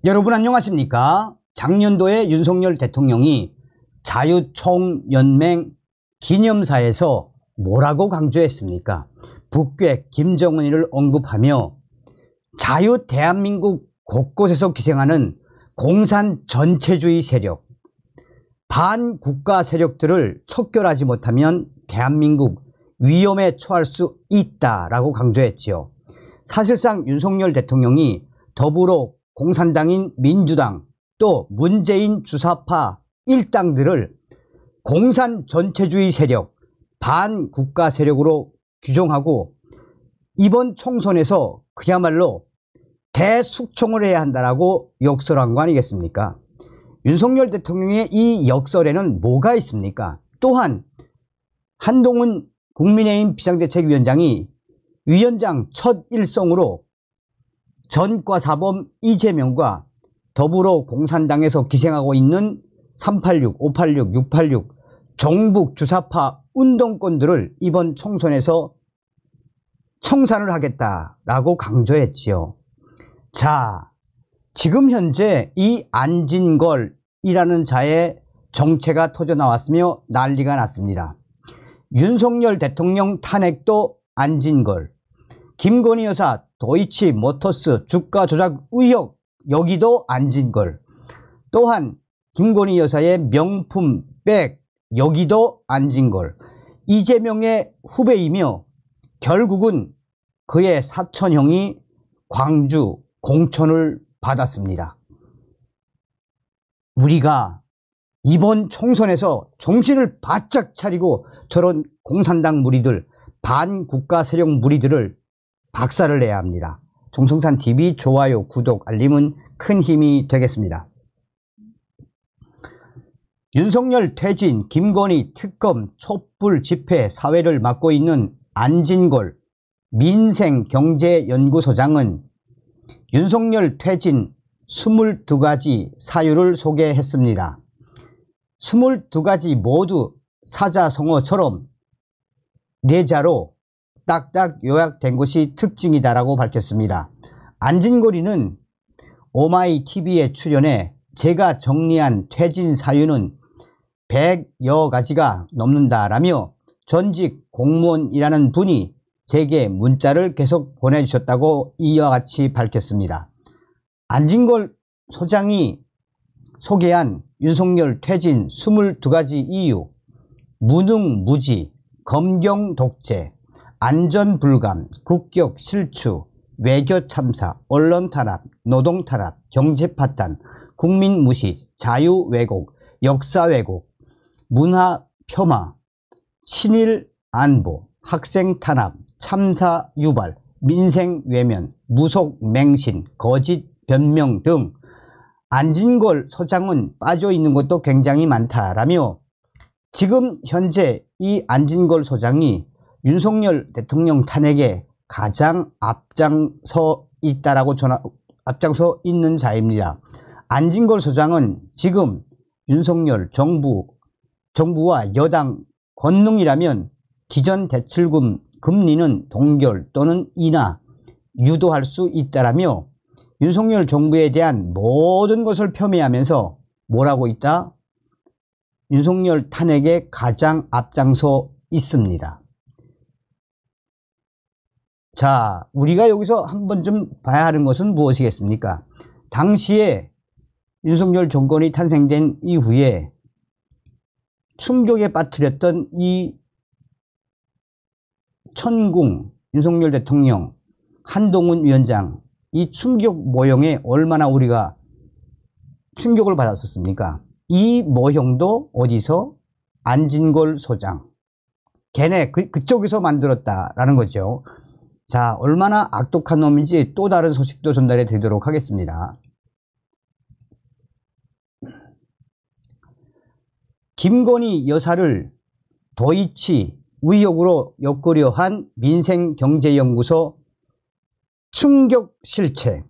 여러분 안녕하십니까? 작년도에 윤석열 대통령이 자유총연맹 기념사에서 뭐라고 강조했습니까? 북괴 김정은이를 언급하며 자유 대한민국 곳곳에서 기생하는 공산 전체주의 세력, 반국가 세력들을 척결하지 못하면 대한민국 위험에 처할 수 있다라고 강조했지요. 사실상 윤석열 대통령이 더불어 공산당인 민주당 또 문재인 주사파 일당들을 공산 전체주의 세력, 반국가 세력으로 규정하고 이번 총선에서 그야말로 대숙청을 해야 한다라고 역설한 거 아니겠습니까? 윤석열 대통령의 이 역설에는 뭐가 있습니까? 또한 한동훈 국민의힘 비상대책위원장이 위원장 첫 일성으로 전과사범 이재명과 더불어 공산당에서 기생하고 있는 386, 586, 686 종북 주사파 운동권들을 이번 총선에서 청산을 하겠다라고 강조했지요. 자, 지금 현재 이 안진걸이라는 자의 정체가 터져나왔으며 난리가 났습니다. 윤석열 대통령 탄핵도 안진걸, 김건희 여사 도이치모터스 주가 조작 의혹 여기도 안진걸, 또한 김건희 여사의 명품 백 여기도 안진걸, 이재명의 후배이며 결국은 그의 사촌형이 광주 공천을 받았습니다. 우리가 이번 총선에서 정신을 바짝 차리고 저런 공산당 무리들, 반국가 세력 무리들을 박살을 내야 합니다. 정성산TV 좋아요, 구독, 알림은 큰 힘이 되겠습니다. 윤석열 퇴진, 김건희 특검, 촛불 집회 사회를 맡고 있는 안진걸 민생경제연구소장은 윤석열 퇴진 22가지 사유를 소개했습니다. 22가지 모두 사자성어처럼 네자로 딱딱 요약된 것이 특징이다라고 밝혔습니다. 안진걸이는 오마이TV에 출연해 제가 정리한 퇴진 사유는 100여 가지가 넘는다라며 전직 공무원이라는 분이 제게 문자를 계속 보내주셨다고 이와 같이 밝혔습니다. 안진걸 소장이 소개한 윤석열 퇴진 22가지 이유: 무능무지, 검경독재, 안전불감, 국격 실추, 외교 참사, 언론 탄압, 노동 탄압, 경제 파탄, 국민 무시, 자유 왜곡, 역사 왜곡, 문화 폄하, 친일 안보, 학생 탄압, 참사 유발, 민생 외면, 무속 맹신, 거짓 변명 등 안진걸 소장은 빠져 있는 것도 굉장히 많다라며 지금 현재 이 안진걸 소장이 윤석열 대통령 탄핵에 가장 앞장서 있는 자입니다. 안진걸 소장은 지금 윤석열 정부와 여당 권능이라면 기존 대출금 금리는 동결 또는 인하 유도할 수 있다라며 윤석열 정부에 대한 모든 것을 폄훼하면서 뭐라고 있다? 윤석열 탄핵에 가장 앞장서 있습니다. 자, 우리가 여기서 한번 좀 봐야 하는 것은 무엇이겠습니까? 당시에 윤석열 정권이 탄생된 이후에 충격에 빠뜨렸던 이 천궁 윤석열 대통령, 한동훈 위원장, 이 충격 모형에 얼마나 우리가 충격을 받았었습니까? 이 모형도 어디서? 안진걸 소장, 걔네 그쪽에서 만들었다라는 거죠. 자, 얼마나 악독한 놈인지 또 다른 소식도 전달해 드리도록 하겠습니다. 김건희 여사를 도이치 의혹으로 엮으려 한 민생경제연구소 충격 실체,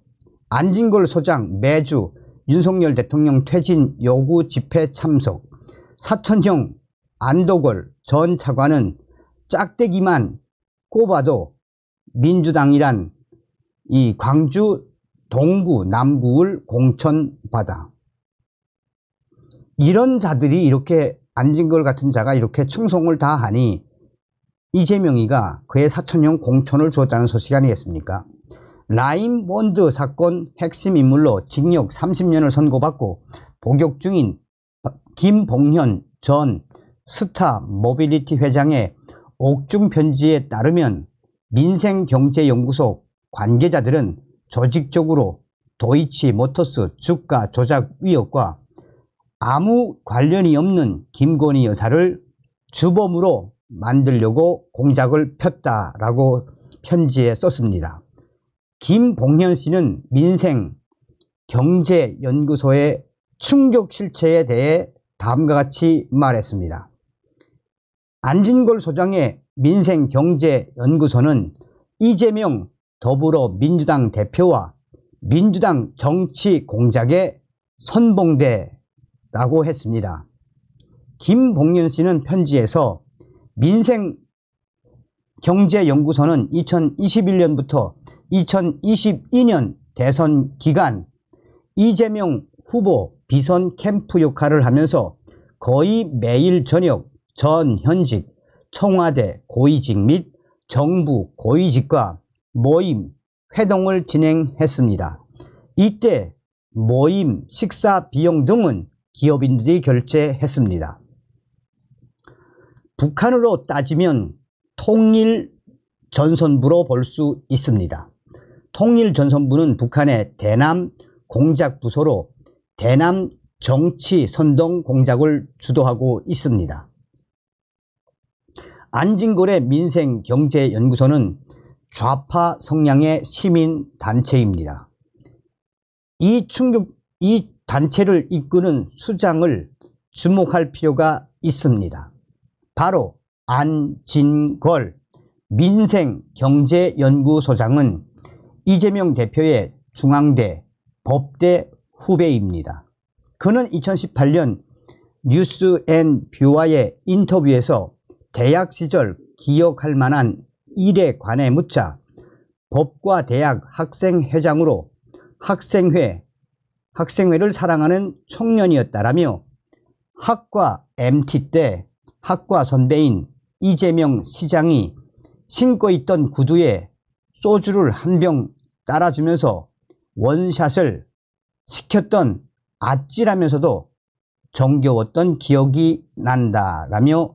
안진걸 소장 매주 윤석열 대통령 퇴진 요구 집회 참석, 사천형 안도걸 전 차관은 짝대기만 꼽아도 민주당이란 이 광주 동구, 남구을 공천받아. 이런 자들이 이렇게 안진걸 같은 자가 이렇게 충성을 다하니 이재명이가 그의 사천형 공천을 주었다는 소식이 아니겠습니까? 라임본드 사건 핵심 인물로 징역 30년을 선고받고 복역 중인 김봉현 전 스타 모빌리티 회장의 옥중 편지에 따르면 민생경제연구소 관계자들은 조직적으로 도이치 모터스 주가 조작 의혹과 아무 관련이 없는 김건희 여사를 주범으로 만들려고 공작을 폈다라고 편지에 썼습니다. 김봉현 씨는 민생경제연구소의 충격 실체에 대해 다음과 같이 말했습니다. 안진걸 소장의 민생경제연구소는 이재명 더불어민주당 대표와 민주당 정치 공작의 선봉대라고 했습니다. 김봉현 씨는 편지에서 민생경제연구소는 2021년부터 2022년 대선 기간 이재명 후보 비선 캠프 역할을 하면서 거의 매일 저녁 전 현직 청와대 고위직 및 정부 고위직과 모임, 회동을 진행했습니다. 이때 모임, 식사 비용 등은 기업인들이 결제했습니다. 북한으로 따지면 통일전선부로 볼 수 있습니다. 통일전선부는 북한의 대남 공작부서로 대남 정치 선동 공작을 주도하고 있습니다. 안진걸의 민생경제연구소는 좌파 성향의 시민단체입니다. 이 단체를 이끄는 수장을 주목할 필요가 있습니다. 바로 안진걸 민생경제연구소장은 이재명 대표의 중앙대, 법대 후배입니다. 그는 2018년 뉴스앤뷰와의 인터뷰에서 대학 시절 기억할 만한 일에 관해 묻자 법과 대학 학생회장으로 학생회를 사랑하는 청년이었다라며 학과 MT 때 학과 선배인 이재명 시장이 신고 있던 구두에 소주를 한 병 따라주면서 원샷을 시켰던 아찔하면서도 정겨웠던 기억이 난다라며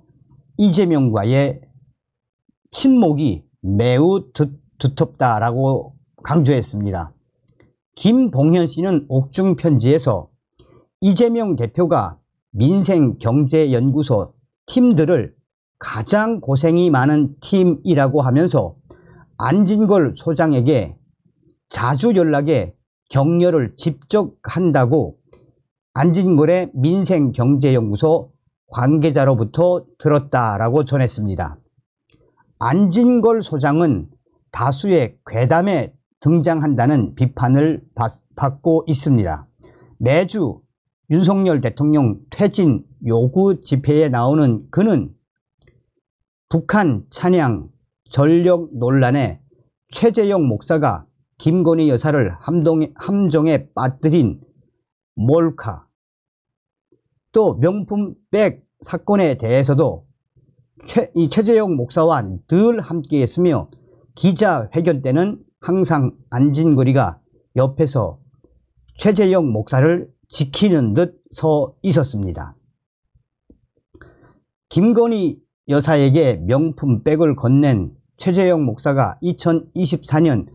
이재명과의 친목이 매우 두텁다라고 강조했습니다. 김봉현 씨는 옥중 편지에서 이재명 대표가 민생경제연구소 팀들을 가장 고생이 많은 팀이라고 하면서 안진걸 소장에게 자주 연락해 격려를 직접 한다고 안진걸의 민생경제연구소 관계자로부터 들었다라고 전했습니다. 안진걸 소장은 다수의 괴담에 등장한다는 비판을 받고 있습니다. 매주 윤석열 대통령 퇴진 요구 집회에 나오는 그는 북한 찬양 전력 논란에 최재형 목사가 김건희 여사를 함정에 빠뜨린 몰카, 또 명품백 사건에 대해서도 최재형 목사와 늘 함께했으며 기자회견 때는 항상 안진걸이가 옆에서 최재형 목사를 지키는 듯 서 있었습니다. 김건희 여사에게 명품백을 건넨 최재형 목사가 2024년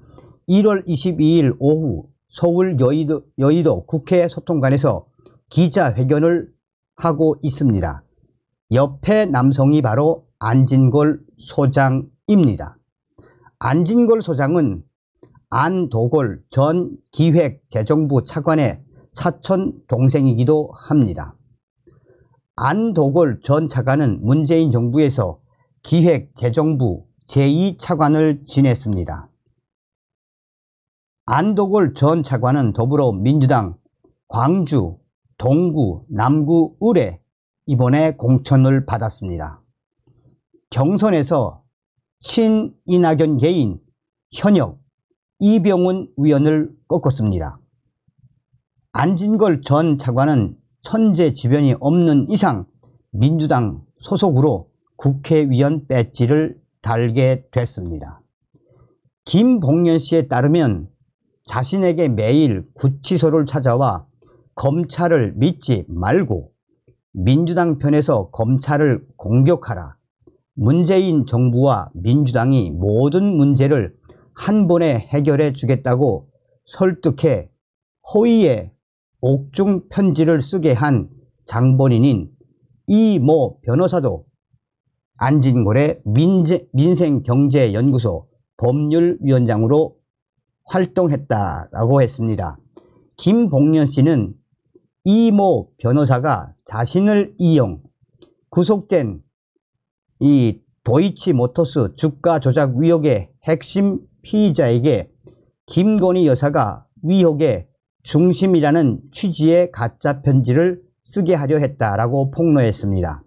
1월 22일 오후 서울 여의도 국회 소통관에서 기자회견을 하고 있습니다. 옆에 남성이 바로 안진걸 소장입니다. 안진걸 소장은 안도걸 전 기획재정부 차관의 사촌 동생이기도 합니다. 안도걸 전 차관은 문재인 정부에서 기획재정부 제2차관을 지냈습니다. 안도걸 전 차관은 더불어민주당 광주, 동구, 남구, 을에 이번에 공천을 받았습니다. 경선에서 친이낙연 개인 현역 이병훈 위원을 꺾었습니다. 안진걸 전 차관은 천재지변이 없는 이상 민주당 소속으로 국회의원 배지를 달게 됐습니다. 김봉연 씨에 따르면 자신에게 매일 구치소를 찾아와 검찰을 믿지 말고 민주당 편에서 검찰을 공격하라. 문재인 정부와 민주당이 모든 문제를 한 번에 해결해 주겠다고 설득해 허위의 옥중 편지를 쓰게 한 장본인인 이모 변호사도 안진걸의 민생경제연구소 법률위원장으로 활동했다라고 했습니다. 김봉연 씨는 이모 변호사가 자신을 이용 구속된 이 도이치모터스 주가 조작 의혹의 핵심 피의자에게 김건희 여사가 의혹의 중심이라는 취지의 가짜 편지를 쓰게 하려 했다라고 폭로했습니다.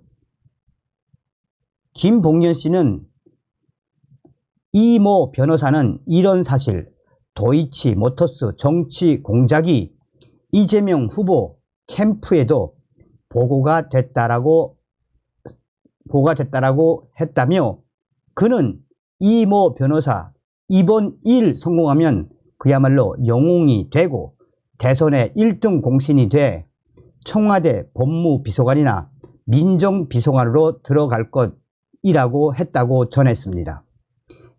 김봉연 씨는 이모 변호사는 이런 사실, 도이치모터스 정치 공작이 이재명 후보 캠프에도 보고가 됐다라고 했다며, 그는 이모 변호사 이번 일 성공하면 그야말로 영웅이 되고 대선의 1등 공신이 돼 청와대 법무비서관이나 민정비서관으로 들어갈 것이라고 했다고 전했습니다.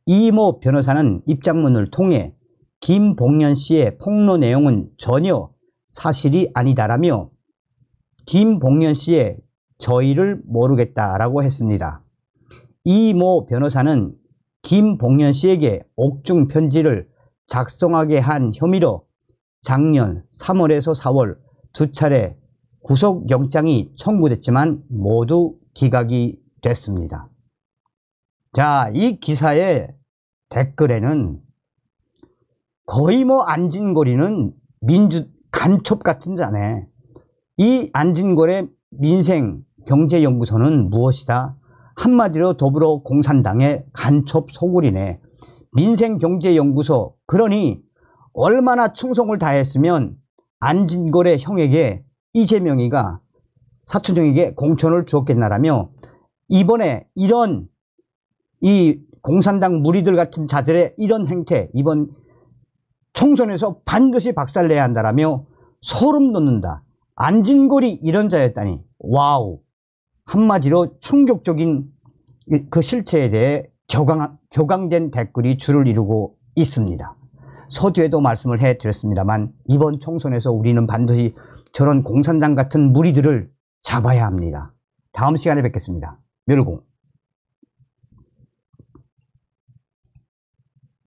이모 변호사는 입장문을 통해 김봉연 씨의 폭로 내용은 전혀 사실이 아니다라며 김봉연 씨의 저희를 모르겠다라고 했습니다. 이모 변호사는 김봉연 씨에게 옥중 편지를 작성하게 한 혐의로 작년 3월에서 4월 두 차례 구속영장이 청구됐지만 모두 기각이 됐습니다. 자, 이 기사의 댓글에는 거의 안진걸이는 간첩 같은 자네. 이 안진걸의 민생경제연구소는 무엇이다? 한마디로 더불어공산당의 간첩 소굴이네. 민생경제연구소, 그러니 얼마나 충성을 다했으면 안진걸의 형에게 이재명이가 사촌형에게 공천을 주었겠나라며, 이번에 이런 이 공산당 무리들 같은 자들의 이런 행태, 이번 총선에서 반드시 박살내야 한다라며 소름 돋는다. 안진걸이 이런 자였다니. 와우. 한마디로 충격적인 그 실체에 대해 격앙된 댓글이 줄을 이루고 있습니다. 서두에도 말씀을 해드렸습니다만 이번 총선에서 우리는 반드시 저런 공산당 같은 무리들을 잡아야 합니다. 다음 시간에 뵙겠습니다. 멸공.